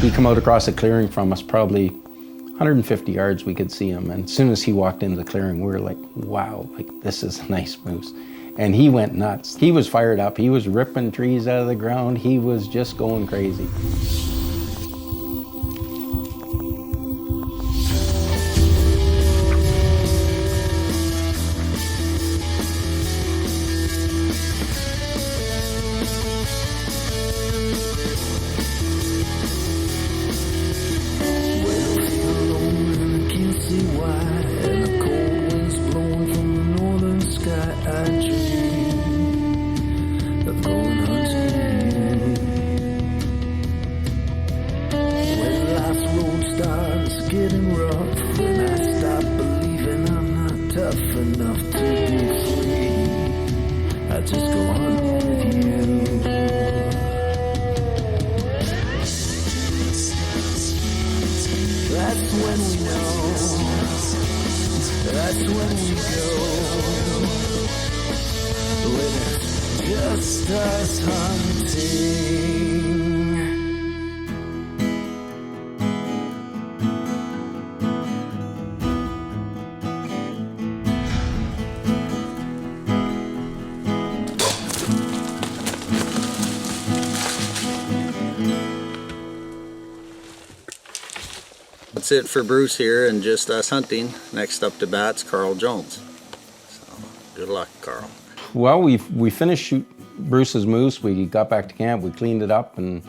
He come out across a clearing from us, probably 150 yards we could see him. And as soon as he walked into the clearing, we were like, wow, like this is a nice moose. And he went nuts. He was fired up. He was ripping trees out of the ground. He was just going crazy. Getting rough when I stop believing I'm not tough enough to be free. I just go on with you. That's when we know. That's when we go. When it's just us hunting. That's it for Bruce here and just us hunting. Next up to bat's Carl Jones. So good luck, Carl. Well, we finished shoot Bruce's moose. We got back to camp, we cleaned it up, and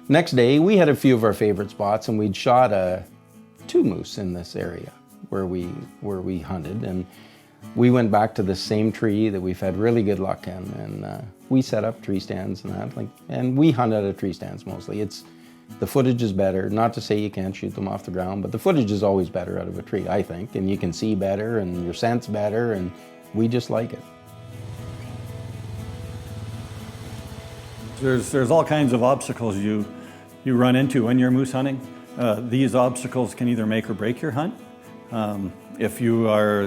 next day we had a few of our favorite spots, and we'd shot 2 moose in this area where we hunted, and we went back to the same tree that we've had really good luck in, and we set up tree stands and that, and we hunt out of tree stands mostly. The footage is better. Not to say you can't shoot them off the ground, but the footage is always better out of a tree, I think, and you can see better and your scent's better, and we just like it. There's all kinds of obstacles you run into when you're moose hunting. These obstacles can either make or break your hunt. If you are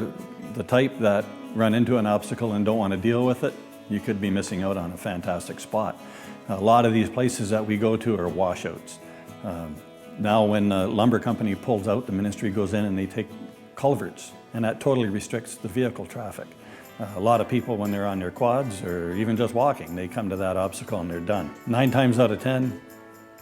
the type that run into an obstacle and don't want to deal with it, you could be missing out on a fantastic spot. A lot of these places that we go to are washouts. Now when a lumber company pulls out, the ministry goes in and they take culverts, and that totally restricts the vehicle traffic. A lot of people, when they're on their quads or even just walking, they come to that obstacle and they're done. 9 times out of 10,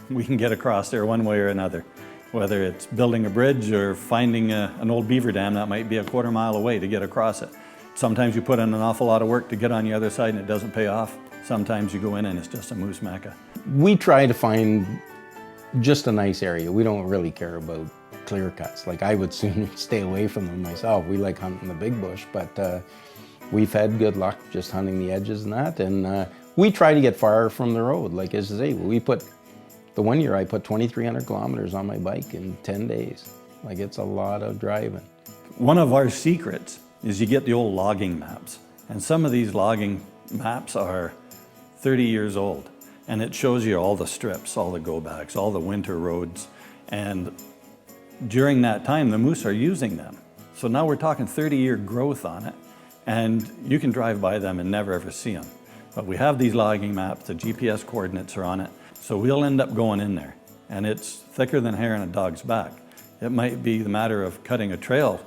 we can get across there one way or another, whether it's building a bridge or finding an old beaver dam that might be a quarter mile away to get across it. Sometimes you put in an awful lot of work to get on the other side and it doesn't pay off. Sometimes you go in and it's just a moose mecca. We try to find just a nice area. We don't really care about clear cuts. Like, I would soon stay away from them myself. We like hunting the big bush, but we've had good luck just hunting the edges and that. And we try to get far from the road. Like, as I say, the one year I put 2,300 kilometers on my bike in 10 days. Like, it's a lot of driving. One of our secrets is you get the old logging maps. And some of these logging maps are 30 years old, and it shows you all the strips, all the go-backs, all the winter roads, and during that time the moose are using them. So now we're talking 30-year growth on it, and you can drive by them and never ever see them. But we have these logging maps, the GPS coordinates are on it, so we'll end up going in there, and it's thicker than hair on a dog's back. It might be the matter of cutting a trail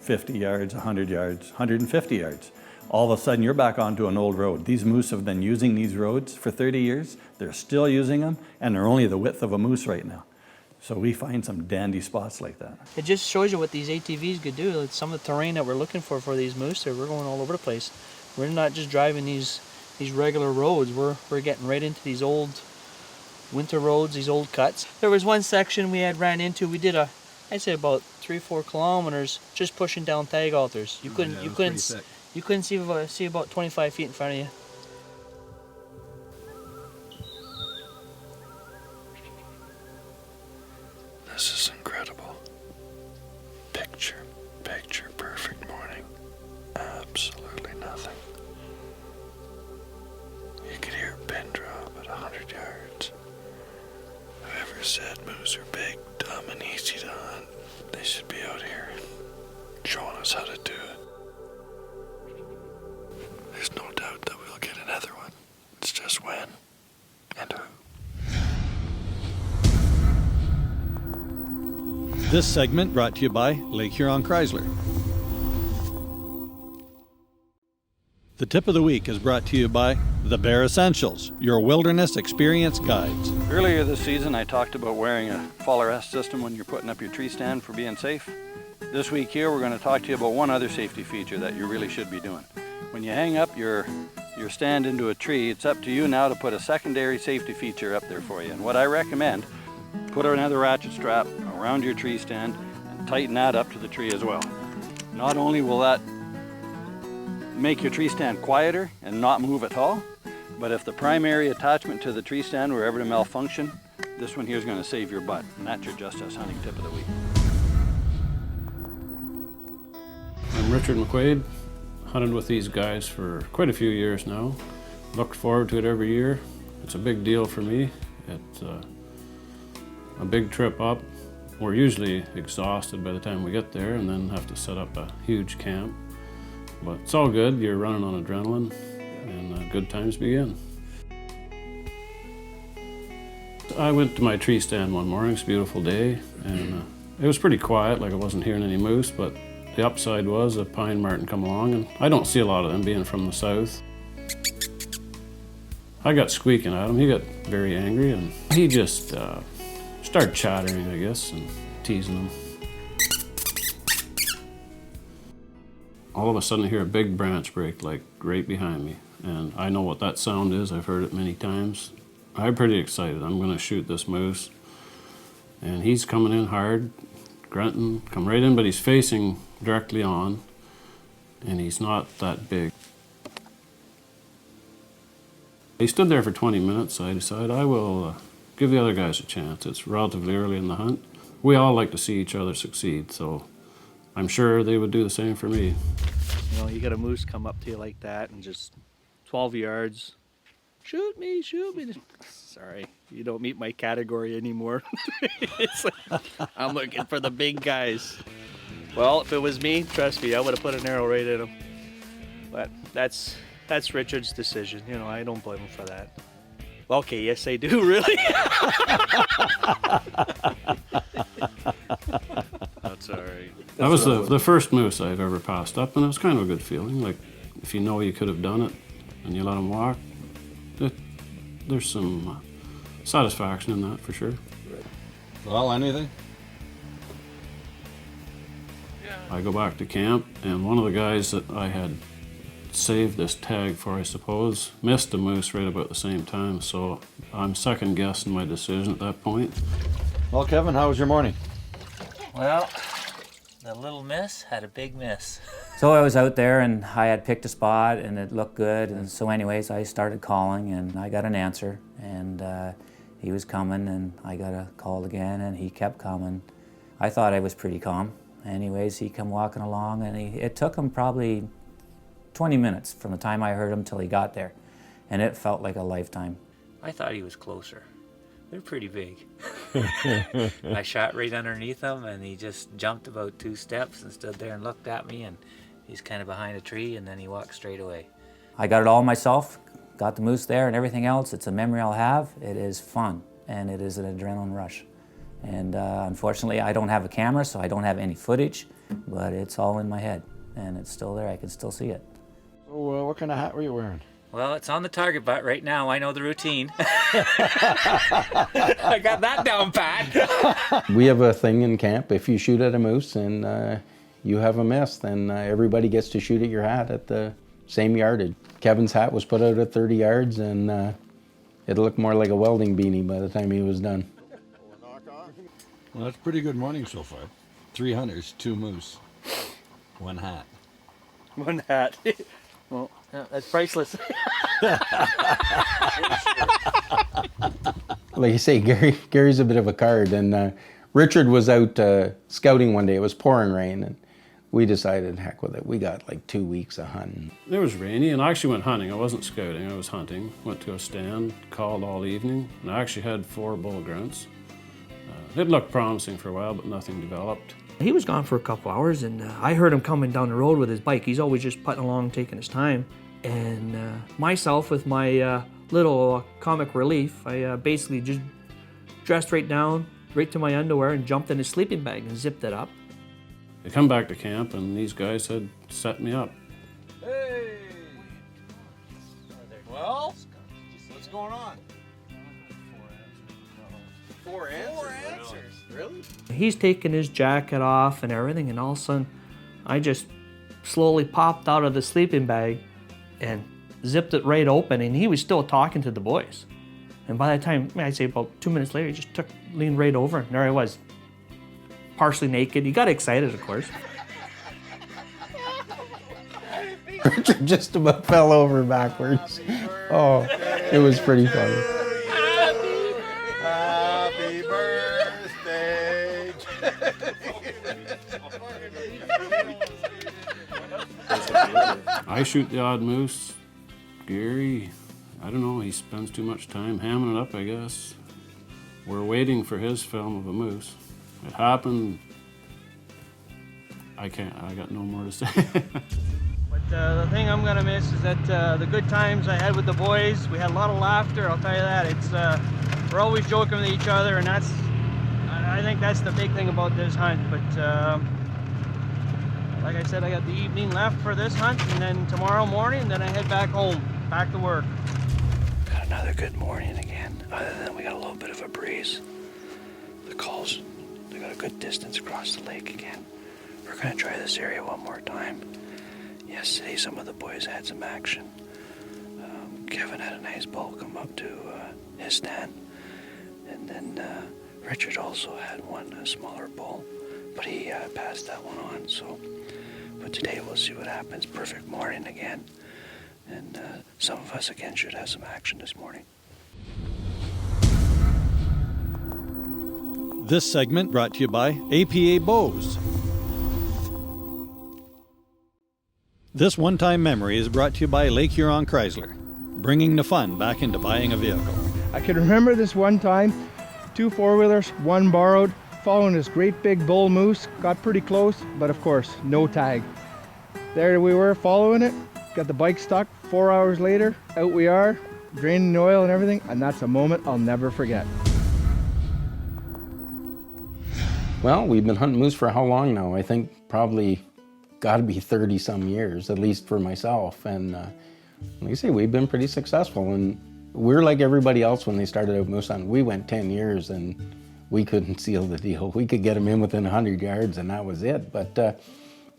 50 yards, 100 yards, 150 yards. All of a sudden you're back onto an old road. These moose have been using these roads for 30 years. They're still using them, and they're only the width of a moose right now. So we find some dandy spots like that. It just shows you what these ATVs could do. It's some of the terrain that we're looking for these moose. We're going all over the place. We're not just driving these regular roads. We're getting right into these old winter roads, these old cuts. There was one section we had ran into. We did I'd say about 3-4 kilometers just pushing down tag altars. You couldn't see about 25 feet in front of you. This is incredible. Picture perfect morning. Absolutely nothing. You could hear a pin drop at 100 yards. Whoever said moose are big, dumb, and easy to hunt, they should be out here showing us how to do it. There's no doubt that we'll get another one. It's just when and who. This segment brought to you by Lake Huron Chrysler. The tip of the week is brought to you by The Bear Essentials, your wilderness experience guides. Earlier this season, I talked about wearing a fall arrest system when you're putting up your tree stand for being safe. This week here, we're going to talk to you about one other safety feature that you really should be doing. When you hang up your stand into a tree, it's up to you now to put a secondary safety feature up there for you. And what I recommend, put another ratchet strap around your tree stand and tighten that up to the tree as well. Not only will that make your tree stand quieter and not move at all, but if the primary attachment to the tree stand were ever to malfunction, this one here is going to save your butt, and that's your Just Us hunting tip of the week. I'm Richard McQuaid, hunted with these guys for quite a few years now. Looked forward to it every year. It's a big deal for me. It's a big trip up. We're usually exhausted by the time we get there and then have to set up a huge camp. But it's all good. You're running on adrenaline and good times begin. I went to my tree stand one morning. It's a beautiful day and it was pretty quiet, like I wasn't hearing any moose, but the upside was a pine marten come along, and I don't see a lot of them being from the south. I got squeaking at him. He got very angry and he just started chattering, I guess, and teasing him. All of a sudden I hear a big branch break, like right behind me. And I know what that sound is. I've heard it many times. I'm pretty excited. I'm gonna shoot this moose. And he's coming in hard, grunting, come right in, but he's facing directly on, and he's not that big. He stood there for 20 minutes, so I decided I will give the other guys a chance. It's relatively early in the hunt. We all like to see each other succeed, so I'm sure they would do the same for me. You know, you got a moose come up to you like that and just 12 yards. Shoot me, shoot me. Sorry, you don't meet my category anymore. It's like, I'm looking for the big guys. Well, if it was me, trust me, I would have put an arrow right in him. But that's Richard's decision. You know, I don't blame him for that. Okay, yes I do, really. That's all right. That was the first moose I've ever passed up, and it was kind of a good feeling. Like, if you know you could have done it and you let him walk, there's some satisfaction in that for sure. Well, anything? I go back to camp, and one of the guys that I had saved this tag for, I suppose, missed a moose right about the same time, so I'm second guessing my decision at that point. Well, Kevin, how was your morning? Well, the little miss had a big miss. So I was out there and I had picked a spot and it looked good, and so anyways I started calling and I got an answer, and he was coming, and I got a call again and he kept coming. I thought I was pretty calm. Anyways, he come walking along, and it took him probably 20 minutes from the time I heard him till he got there, and it felt like a lifetime. I thought he was closer. They're pretty big. I shot right underneath him, and he just jumped about 2 steps and stood there and looked at me, and he's kind of behind a tree, and then he walked straight away. I got it all myself, got the moose there and everything else. It's a memory I'll have. It is fun, and it is an adrenaline rush. And unfortunately, I don't have a camera, so I don't have any footage, but it's all in my head, and it's still there. I can still see it. So, what kind of hat were you wearing? Well, it's on the target butt right now. I know the routine. I got that down pat. We have a thing in camp. If you shoot at a moose and you have a miss, then everybody gets to shoot at your hat at the same yardage. Kevin's hat was put out at 30 yards, and it looked more like a welding beanie by the time he was done. Well, that's a pretty good morning so far. 3 hunters, 2 moose, 1 hat. One hat. Well, yeah, that's priceless. Like you say, Gary's a bit of a card, and Richard was out scouting one day. It was pouring rain, and we decided, heck with it. We got like 2 weeks of hunting. It was rainy, and I actually went hunting. I wasn't scouting, I was hunting. Went to a stand, called all evening, and I actually had 4 bull grunts. It looked promising for a while, but nothing developed. He was gone for a couple hours, and I heard him coming down the road with his bike. He's always just putting along, taking his time. And myself, with my little comic relief, I basically just dressed right down, right to my underwear and jumped in his sleeping bag and zipped it up. They come back to camp and these guys had set me up. Hey! Well, what's going on? Four answers? Really? He's taking his jacket off and everything, and all of a sudden, I just slowly popped out of the sleeping bag and zipped it right open, and he was still talking to the boys. And by that time, I'd say about 2 minutes later, he just leaned right over, and there I was, partially naked. He got excited, of course. Richard just about fell over backwards. Oh, it was pretty funny. Happy birthday! I shoot the odd moose. Gary, I don't know, he spends too much time hamming it up, I guess. We're waiting for his film of a moose. It happened. I got no more to say. But the thing I'm gonna miss is that the good times I had with the boys. We had a lot of laughter, I'll tell you that. It's we're always joking with each other, and I think that's the big thing about this hunt. But like I said, I got the evening left for this hunt, and then tomorrow morning, then I head back home, back to work. Got another good morning again, other than we got a little bit of a breeze. The calls, they got a good distance across the lake again. We're gonna try this area one more time. Yesterday, some of the boys had some action. Kevin had a nice bull come up to his stand. And then Richard also had one, a smaller bull, but he passed that one on. So, but today we'll see what happens. Perfect morning again. And some of us again should have some action this morning. This segment brought to you by APA Bows. This one-time memory is brought to you by Lake Huron Chrysler, bringing the fun back into buying a vehicle. I can remember this one time, 2 4-wheelers, 1 borrowed, following this great big bull moose, got pretty close, but of course, no tag. There we were following it, got the bike stuck, 4 hours later, out we are, draining the oil and everything, and that's a moment I'll never forget. Well, we've been hunting moose for how long now? I think probably got to be 30 some years, at least for myself. And like I say, we've been pretty successful. And we're like everybody else when they started out moose hunting. We went 10 years and we couldn't seal the deal. We could get them in within 100 yards and that was it. But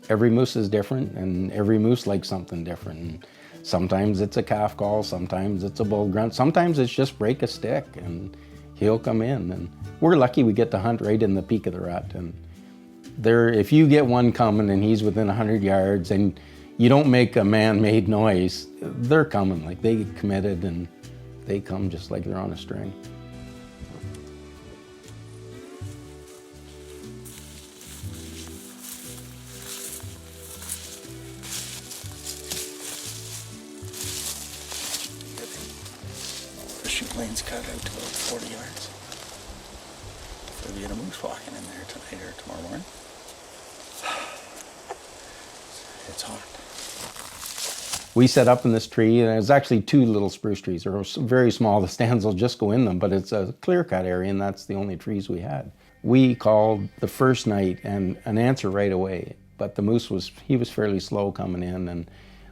every moose is different and every moose likes something different. And sometimes it's a calf call, sometimes it's a bull grunt, sometimes it's just break a stick and he'll come in. And we're lucky we get to hunt right in the peak of the rut. And if you get one coming and he's within 100 yards and you don't make a man-made noise, they're coming. Like, they get committed and they come just like they're on a string. Fishing lane's cut out to about 40 yards. If we get a moose walking in there tonight or tomorrow morning. It's hot. We set up in this tree, and it's actually 2 little spruce trees. They're very small. The stands will just go in them, but it's a clear-cut area, and that's the only trees we had. We called the first night and an answer right away, but the moose was fairly slow coming in, and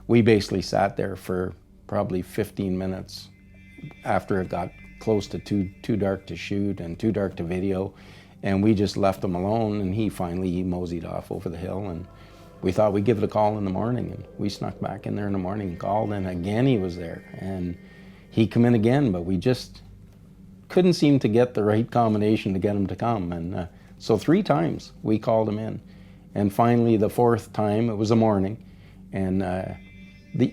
we basically sat there for probably 15 minutes after it got close to too dark to shoot and too dark to video, and we just left him alone, and he moseyed off over the hill, and we thought we'd give it a call in the morning, and we snuck back in there in the morning and called, and again he was there, and he come in again, but we just couldn't seem to get the right combination to get him to come, and so 3 times we called him in, and finally the 4th time, it was a morning, and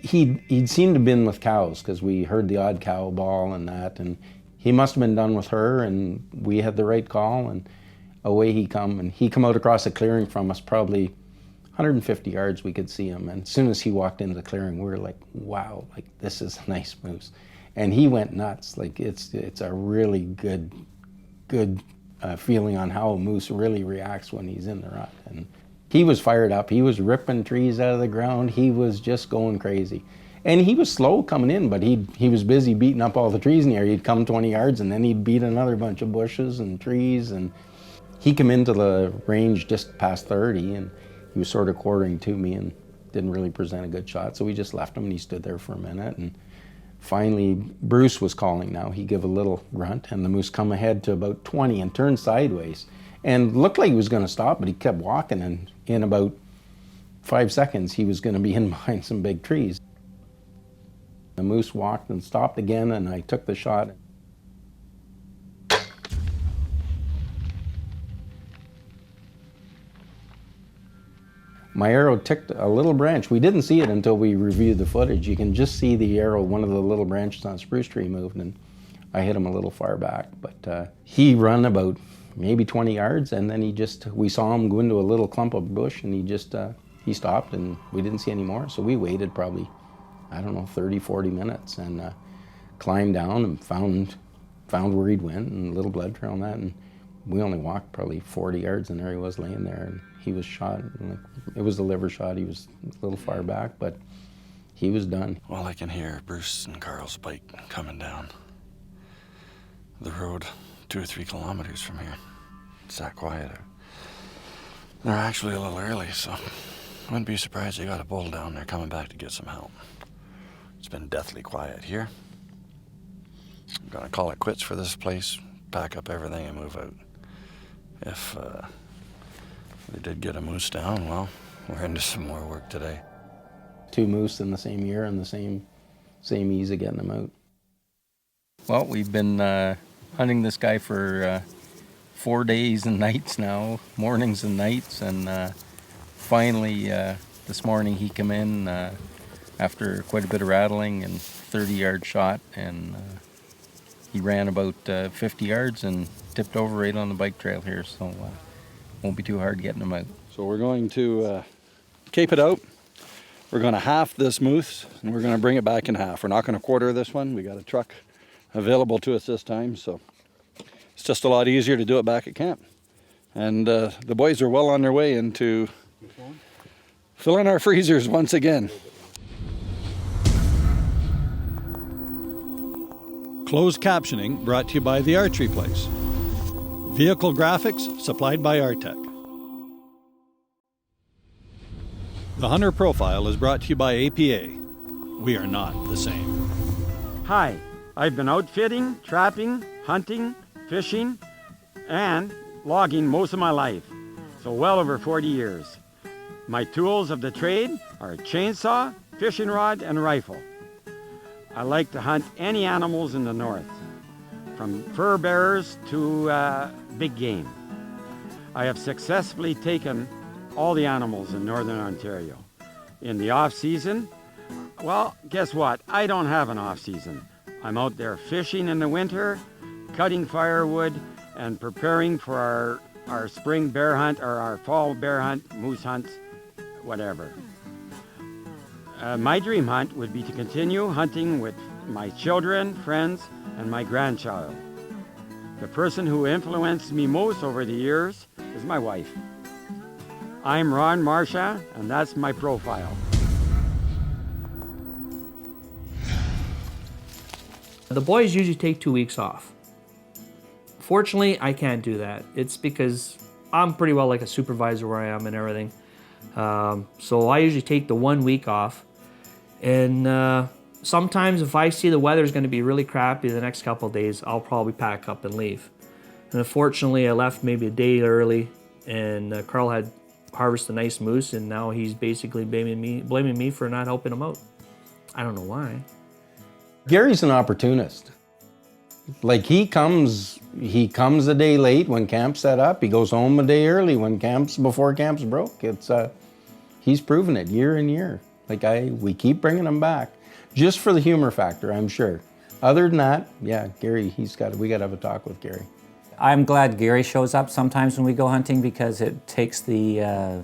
he'd seemed to have been with cows, because we heard the odd cow bawl and that, and he must have been done with her, and we had the right call, and away he come, and he come out across a clearing from us, probably 150 yards we could see him, and as soon as he walked into the clearing, we were like, wow, like, this is a nice moose. And he went nuts. Like, it's a really good feeling on how a moose really reacts when he's in the rut. And he was fired up. He was ripping trees out of the ground. He was just going crazy. And he was slow coming in, but he was busy beating up all the trees in the area. He'd come 20 yards and then he'd beat another bunch of bushes and trees. And he came into the range just past 30 and he was sort of quartering to me and didn't really present a good shot. So we just left him and he stood there for a minute. And finally, Bruce was calling now. He gave a little grunt and the moose come ahead to about 20 and turned sideways. And looked like he was going to stop, but he kept walking, and in about 5 seconds, he was going to be in behind some big trees. The moose walked and stopped again, and I took the shot. My arrow ticked a little branch. We didn't see it until we reviewed the footage. You can just see the arrow, one of the little branches on a spruce tree moved, and I hit him a little far back. But he run about maybe 20 yards, and then we saw him go into a little clump of bush, and he stopped, and we didn't see any more. So we waited probably, I don't know, 30, 40 minutes, and climbed down and found where he'd went, and a little blood trail on that, and we only walked probably 40 yards, and there he was laying there, and he was shot. It was a liver shot. He was a little far back, but he was done. Well, I can hear Bruce and Carl's bike coming down the road 2 or 3 kilometers from here. It's that quiet. They're actually a little early, so wouldn't be surprised they got a bull down there coming back to get some help. It's been deathly quiet here. I'm gonna call it quits for this place, pack up everything and move out. If they did get a moose down, well, we're into some more work today. 2 moose in the same year and the same ease of getting them out. Well, we've been hunting this guy for 4 days and nights now, mornings and nights, and finally this morning he came in after quite a bit of rattling and 30-yard shot, and he ran about 50 yards and tipped over right on the bike trail here, so won't be too hard getting him out. So we're going to cape it out. We're going to half this moose, and we're going to bring it back in half. We're not going to quarter this one. We got a truck available to us this time, so it's just a lot easier to do it back at camp. And the boys are well on their way into filling our freezers once again. Closed captioning brought to you by the Archery Place. Vehicle graphics supplied by Artec. The Hunter Profile is brought to you by APA. We are not the same. Hi, I've been outfitting, trapping, hunting, fishing, and logging most of my life, so well over 40 years. My tools of the trade are a chainsaw, fishing rod, and rifle. I like to hunt any animals in the north, from fur bearers to big game. I have successfully taken all the animals in northern Ontario. In the off-season, well, guess what? I don't have an off-season. I'm out there fishing in the winter, cutting firewood, and preparing for our spring bear hunt or our fall bear hunt, moose hunts, whatever. My dream hunt would be to continue hunting with my children, friends, and my grandchild. The person who influenced me most over the years is my wife. I'm Ron Marsha, and that's my profile. The boys usually take 2 weeks off. Fortunately, I can't do that. It's because I'm pretty well like a supervisor where I am and everything. So I usually take the 1 week off. And sometimes if I see the weather's going to be really crappy the next couple of days, I'll probably pack up and leave. And unfortunately, I left maybe a day early, and Carl had harvested a nice moose, and now he's basically blaming me for not helping him out. I don't know why. Gary's an opportunist. Like he comes a day late when camp's set up. He goes home a day early before camp's broke. He's proven it year in year. We keep bringing him back just for the humor factor, I'm sure. Other than that, yeah, Gary, we got to have a talk with Gary. I'm glad Gary shows up sometimes when we go hunting because it takes the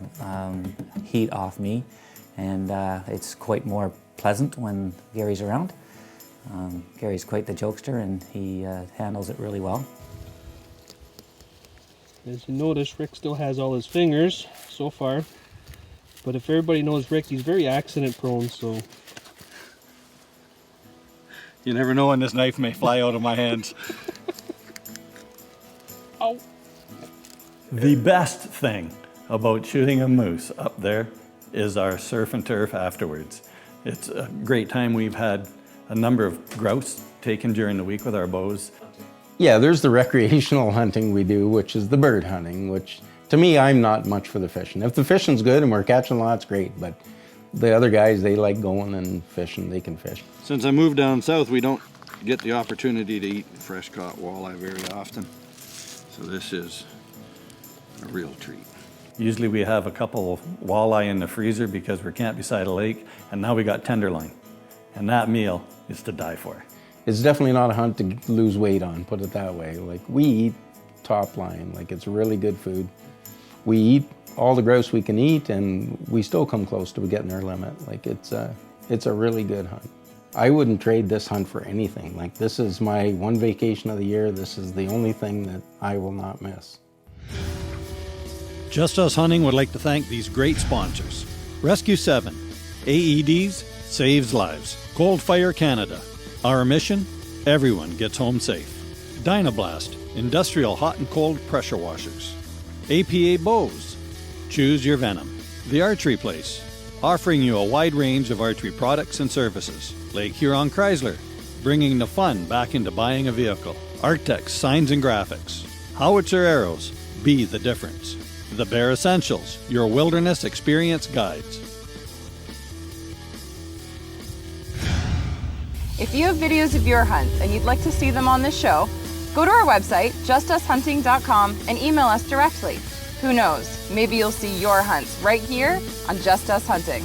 heat off me, and it's quite more pleasant when Gary's around. Gary's quite the jokester, and he handles it really well. As you notice, Rick still has all his fingers so far, but if everybody knows Rick, he's very accident prone, so You never know when this knife may fly out of my hands. Ow. The best thing about shooting a moose up there is our surf and turf afterwards. It's a great time. We've had a number of grouse taken during the week with our bows. Yeah, there's the recreational hunting we do, which is the bird hunting, which to me, I'm not much for the fishing. If the fishing's good and we're catching lots, great, but the other guys, they like going and fishing, they can fish. Since I moved down south, we don't get the opportunity to eat fresh caught walleye very often. So this is a real treat. Usually we have a couple of walleye in the freezer because we camped beside a lake, and now we got tenderloin. And that meal is to die for. It's definitely not a hunt to lose weight on, put it that way. Like, we eat top line, like it's really good food. We eat all the grouse we can eat, and we still come close to getting our limit. Like, it's a really good hunt. I wouldn't trade this hunt for anything. Like, this is my one vacation of the year. This is the only thing that I will not miss. Just Us Hunting would like to thank these great sponsors. Rescue 7, AEDs saves lives. Cold Fire Canada. Our mission, everyone gets home safe. Dynablast, industrial hot and cold pressure washers. APA Bows, choose your venom. The Archery Place, offering you a wide range of archery products and services. Lake Huron Chrysler, bringing the fun back into buying a vehicle. Arctex Signs and Graphics, Howitzer Arrows, be the difference. The Bear Essentials, your wilderness experience guides. If you have videos of your hunts and you'd like to see them on this show, go to our website, justushunting.com, and email us directly. Who knows, maybe you'll see your hunts right here on Just Us Hunting.